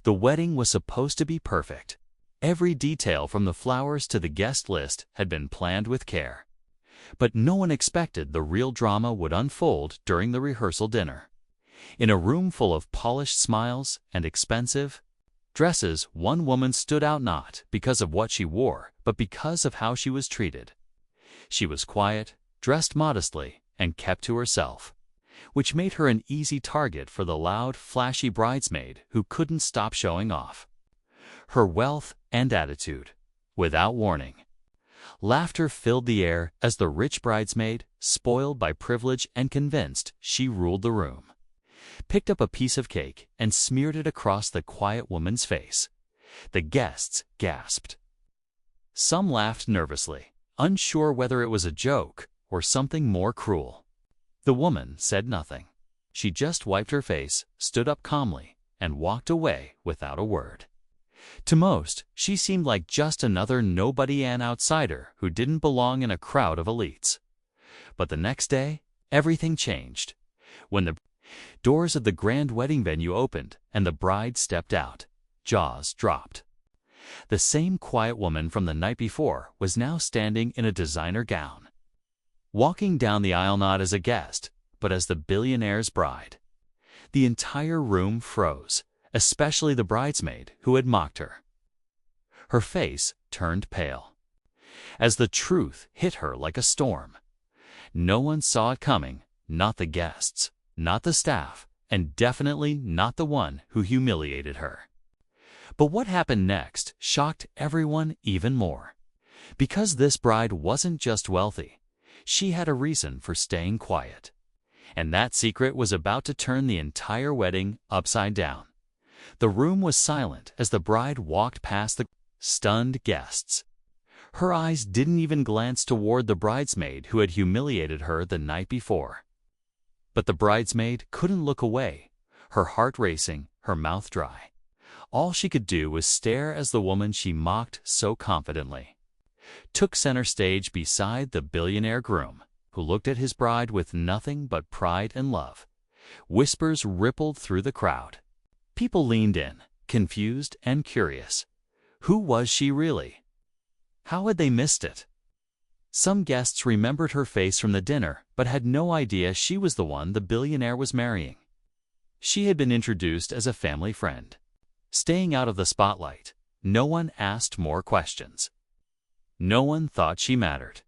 The wedding was supposed to be perfect. Every detail from the flowers to the guest list had been planned with care. But no one expected the real drama would unfold during the rehearsal dinner. In a room full of polished smiles and expensive dresses, one woman stood out not because of what she wore, but because of how she was treated. She was quiet, dressed modestly, and kept to herself, which made her an easy target for the loud, flashy bridesmaid who couldn't stop showing off her wealth and attitude. Without warning, laughter filled the air as the rich bridesmaid, spoiled by privilege and convinced she ruled the room, picked up a piece of cake and smeared it across the quiet woman's face. The guests gasped. Some laughed nervously, unsure whether it was a joke or something more cruel. The woman said nothing. She just wiped her face, stood up calmly, and walked away without a word. To most, she seemed like just another nobody and outsider who didn't belong in a crowd of elites. But the next day, everything changed. When the doors of the grand wedding venue opened and the bride stepped out, jaws dropped. The same quiet woman from the night before was now standing in a designer gown, walking down the aisle not as a guest, but as the billionaire's bride. The entire room froze, especially the bridesmaid who had mocked her. Her face turned pale as the truth hit her like a storm. No one saw it coming, not the guests, not the staff, and definitely not the one who humiliated her. But what happened next shocked everyone even more. Because this bride wasn't just wealthy, she had a reason for staying quiet. And that secret was about to turn the entire wedding upside down. The room was silent as the bride walked past the stunned guests. Her eyes didn't even glance toward the bridesmaid who had humiliated her the night before. But the bridesmaid couldn't look away, her heart racing, her mouth dry. All she could do was stare as the woman she mocked so confidently took center stage beside the billionaire groom, who looked at his bride with nothing but pride and love. Whispers rippled through the crowd. People leaned in, confused and curious. Who was she really? How had they missed it? Some guests remembered her face from the dinner, but had no idea she was the one the billionaire was marrying. She had been introduced as a family friend, staying out of the spotlight. No one asked more questions. No one thought she mattered.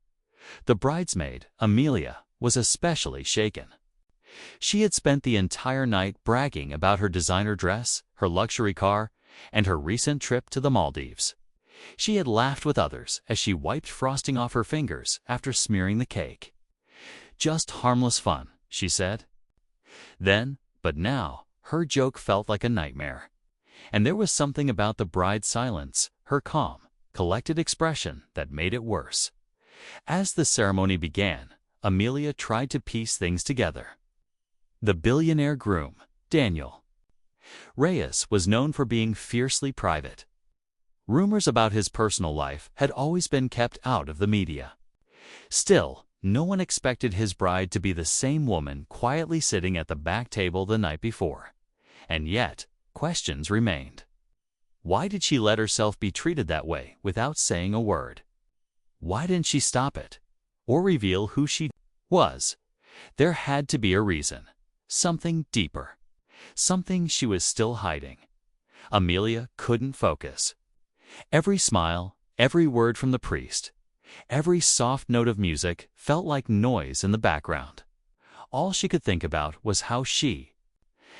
The bridesmaid, Amelia, was especially shaken. She had spent the entire night bragging about her designer dress, her luxury car, and her recent trip to the Maldives. She had laughed with others as she wiped frosting off her fingers after smearing the cake. Just harmless fun, she said. But now, her joke felt like a nightmare. And there was something about the bride's silence, her calm, collected expression, that made it worse. As the ceremony began, Amelia tried to piece things together. The billionaire groom, Daniel Reyes, was known for being fiercely private. Rumors about his personal life had always been kept out of the media. Still, no one expected his bride to be the same woman quietly sitting at the back table the night before. And yet, questions remained. Why did she let herself be treated that way without saying a word? Why didn't she stop it, or reveal who she was? There had to be a reason. Something deeper. Something she was still hiding. Amelia couldn't focus. Every smile, every word from the priest, every soft note of music felt like noise in the background. All she could think about was how she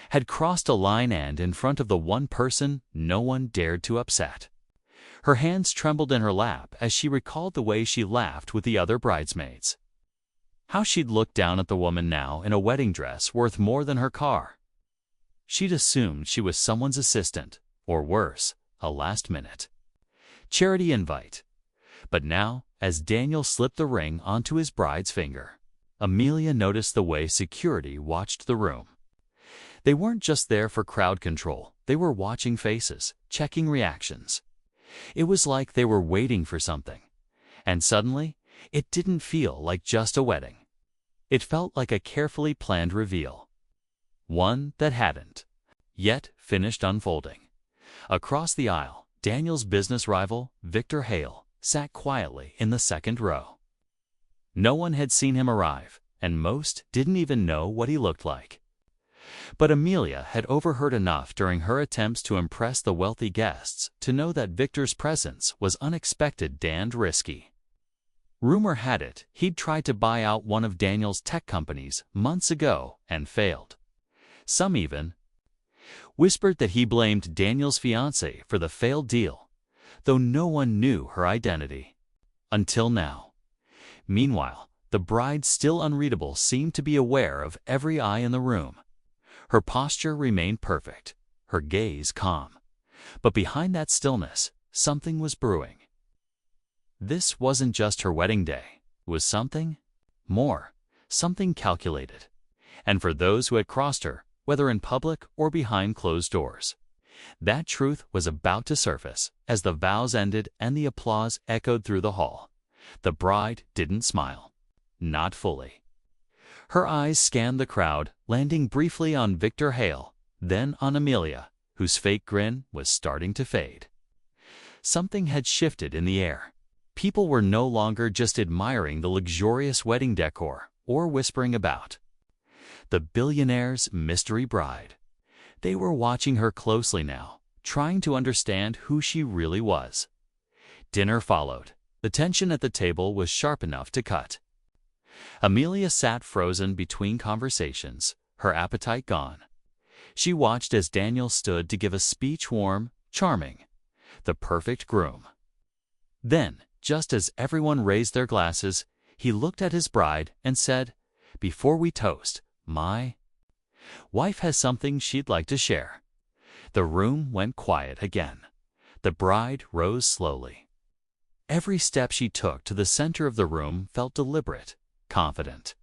had crossed a line and in front of the one person no one dared to upset. Her hands trembled in her lap as she recalled the way she laughed with the other bridesmaids. How she'd looked down at the woman now in a wedding dress worth more than her car. She'd assumed she was someone's assistant, or worse, a last-minute charity invite. But now, as Daniel slipped the ring onto his bride's finger, Amelia noticed the way security watched the room. They weren't just there for crowd control, they were watching faces, checking reactions. It was like they were waiting for something. And suddenly, it didn't feel like just a wedding. It felt like a carefully planned reveal. One that hadn't yet finished unfolding. Across the aisle, Daniel's business rival, Victor Hale, sat quietly in the second row. No one had seen him arrive, and most didn't even know what he looked like. But Amelia had overheard enough during her attempts to impress the wealthy guests to know that Victor's presence was unexpected and risky. Rumor had it he'd tried to buy out one of Daniel's tech companies months ago and failed. Some even whispered that he blamed Daniel's fiancée for the failed deal, though no one knew her identity. Until now. Meanwhile, the bride, still unreadable, seemed to be aware of every eye in the room. Her posture remained perfect, her gaze calm. But behind that stillness, something was brewing. This wasn't just her wedding day. It was something more, something calculated. And for those who had crossed her, whether in public or behind closed doors, that truth was about to surface as the vows ended and the applause echoed through the hall. The bride didn't smile. Not fully. Her eyes scanned the crowd, landing briefly on Victor Hale, then on Amelia, whose fake grin was starting to fade. Something had shifted in the air. People were no longer just admiring the luxurious wedding decor or whispering about the Billionaires' mystery bride. They were watching her closely now, trying to understand who she really was. Dinner followed. The tension at the table was sharp enough to cut. Amelia sat frozen between conversations, her appetite gone. She watched as Daniel stood to give a speech, warm, charming, the perfect groom. Then, just as everyone raised their glasses, he looked at his bride and said, "Before we toast, my wife has something she'd like to share." The room went quiet again. The bride rose slowly. Every step she took to the center of the room felt deliberate, confident.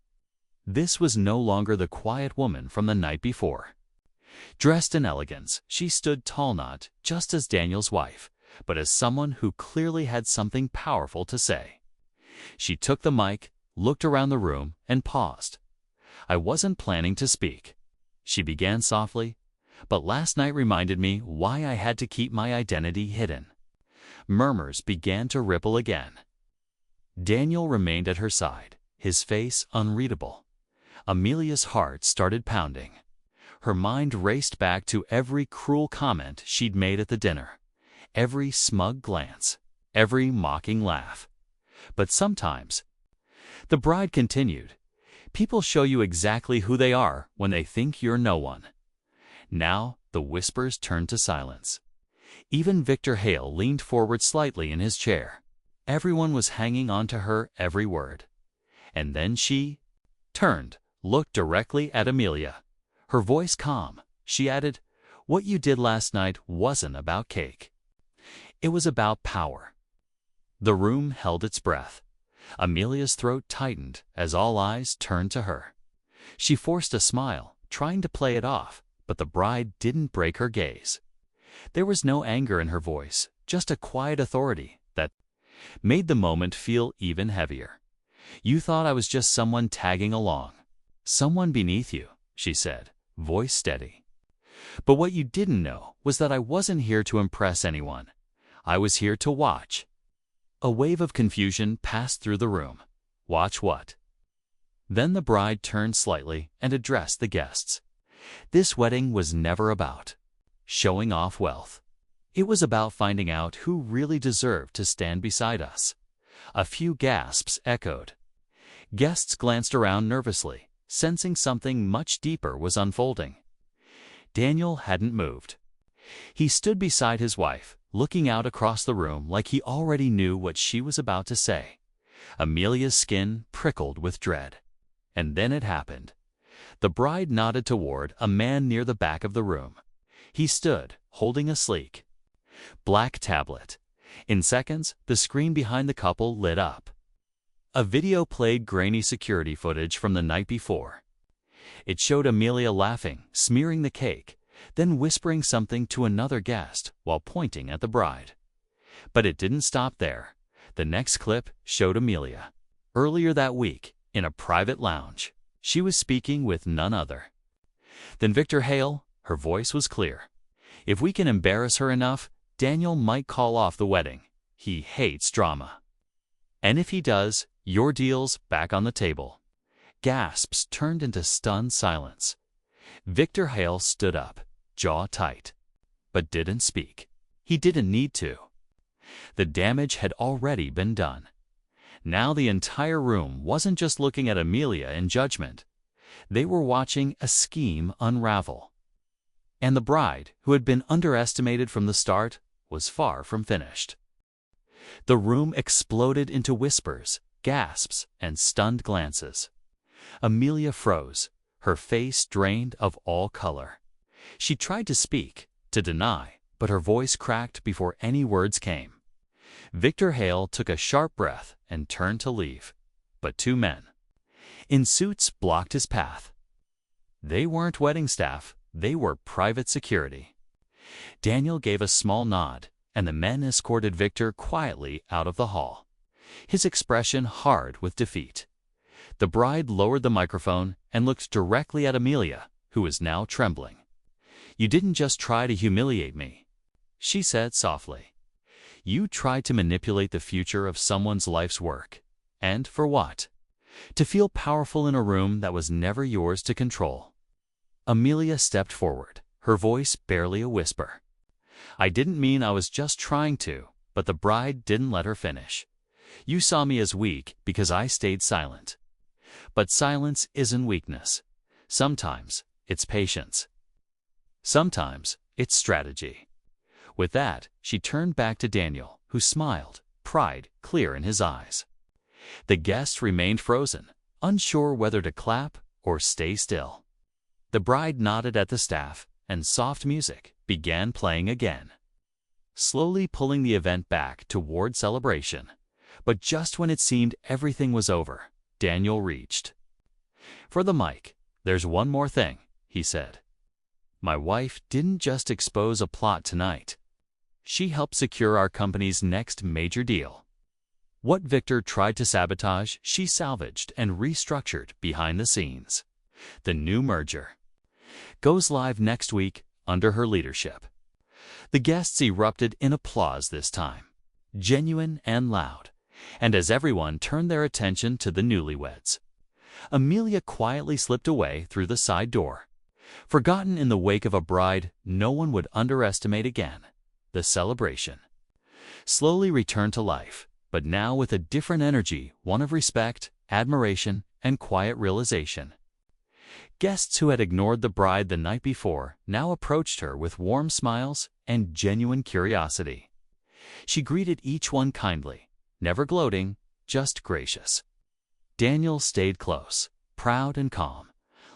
This was no longer the quiet woman from the night before. Dressed in elegance, she stood tall, not just as Daniel's wife, but as someone who clearly had something powerful to say. She took the mic, looked around the room, and paused. "I wasn't planning to speak," she began softly, "but last night reminded me why I had to keep my identity hidden." Murmurs began to ripple again. Daniel remained at her side, his face unreadable. Amelia's heart started pounding. Her mind raced back to every cruel comment she'd made at the dinner, every smug glance, every mocking laugh. "But sometimes," the bride continued, "people show you exactly who they are when they think you're no one." Now the whispers turned to silence. Even Victor Hale leaned forward slightly in his chair. Everyone was hanging on to her every word. And then she turned, looked directly at Amelia. Her voice calm, she added, "What you did last night wasn't about cake. It was about power." The room held its breath. Amelia's throat tightened as all eyes turned to her. She forced a smile, trying to play it off, but the bride didn't break her gaze. There was no anger in her voice, just a quiet authority that made the moment feel even heavier. "You thought I was just someone tagging along. Someone beneath you," she said, voice steady. "But what you didn't know was that I wasn't here to impress anyone. I was here to watch." A wave of confusion passed through the room. Watch what? Then the bride turned slightly and addressed the guests. This wedding was never about showing off wealth. It was about finding out who really deserved to stand beside us. A few gasps echoed. Guests glanced around nervously, sensing something much deeper was unfolding. Daniel hadn't moved. He stood beside his wife, looking out across the room like he already knew what she was about to say. Amelia's skin prickled with dread. And then it happened. The bride nodded toward a man near the back of the room. He stood, holding a sleek black tablet. In seconds, the screen behind the couple lit up. A video played grainy security footage from the night before. It showed Amelia laughing, smearing the cake, then whispering something to another guest while pointing at the bride. But it didn't stop there. The next clip showed Amelia. Earlier that week, in a private lounge, she was speaking with none other than Victor Hale. Her voice was clear. If we can embarrass her enough, Daniel might call off the wedding. He hates drama. And if he does, your deal's back on the table. Gasps turned into stunned silence. Victor Hale stood up, jaw tight, but didn't speak. He didn't need to. The damage had already been done. Now the entire room wasn't just looking at Amelia in judgment. They were watching a scheme unravel. And the bride, who had been underestimated from the start, was far from finished. The room exploded into whispers, gasps, and stunned glances. Amelia froze, her face drained of all color. She tried to speak, to deny, but her voice cracked before any words came. Victor Hale took a sharp breath and turned to leave, but two men in suits blocked his path. They weren't wedding staff, they were private security. Daniel gave a small nod, and the men escorted Victor quietly out of the hall, his expression hard with defeat. The bride lowered the microphone and looked directly at Amelia, who was now trembling. "You didn't just try to humiliate me," she said softly. "You tried to manipulate the future of someone's life's work. And for what? To feel powerful in a room that was never yours to control." Amelia stepped forward, her voice barely a whisper. "I didn't mean I was just trying to," but the bride didn't let her finish. "You saw me as weak because I stayed silent. But silence isn't weakness. Sometimes it's patience. Sometimes it's strategy." With that, she turned back to Daniel, who smiled, pride clear in his eyes. The guests remained frozen, unsure whether to clap or stay still. The bride nodded at the staff, and soft music began playing again, slowly pulling the event back toward celebration. But just when it seemed everything was over, Daniel reached for the mic. "There's one more thing," he said. "My wife didn't just expose a plot tonight. She helped secure our company's next major deal. What Victor tried to sabotage, she salvaged and restructured behind the scenes. The new merger goes live next week under her leadership." The guests erupted in applause this time, genuine and loud, and as everyone turned their attention to the newlyweds, Amelia quietly slipped away through the side door. Forgotten in the wake of a bride no one would underestimate again, the celebration slowly returned to life, but now with a different energy, one of respect, admiration, and quiet realization. Guests who had ignored the bride the night before now approached her with warm smiles and genuine curiosity. She greeted each one kindly, never gloating, just gracious. Daniel stayed close, proud and calm,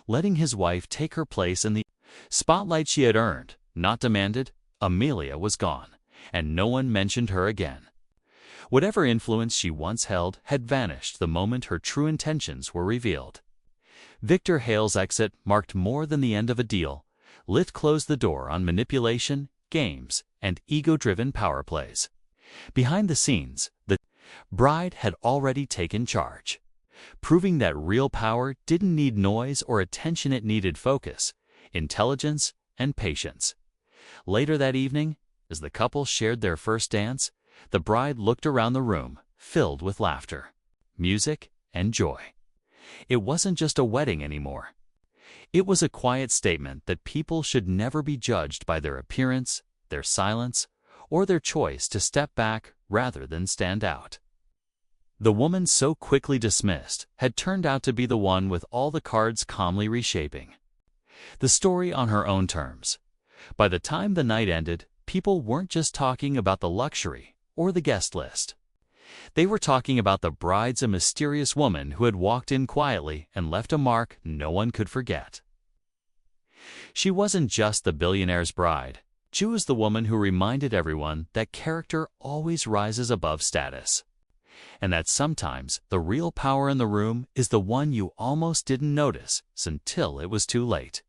letting his wife take her place in the spotlight she had earned, not demanded. Amelia was gone, and no one mentioned her again. Whatever influence she once held had vanished the moment her true intentions were revealed. Victor Hale's exit marked more than the end of a deal. It closed the door on manipulation, games, and ego-driven power plays. Behind the scenes, the bride had already taken charge, proving that real power didn't need noise or attention, it needed focus, intelligence, and patience. Later that evening, as the couple shared their first dance, the bride looked around the room, filled with laughter, music, and joy. It wasn't just a wedding anymore. It was a quiet statement that people should never be judged by their appearance, their silence, or their choice to step back rather than stand out. The woman so quickly dismissed had turned out to be the one with all the cards calmly reshaping the story on her own terms. By the time the night ended, people weren't just talking about the luxury or the guest list. They were talking about the bride's a mysterious woman who had walked in quietly and left a mark no one could forget. She wasn't just the billionaire's bride. She was the woman who reminded everyone that character always rises above status, and that sometimes the real power in the room is the one you almost didn't notice until it was too late.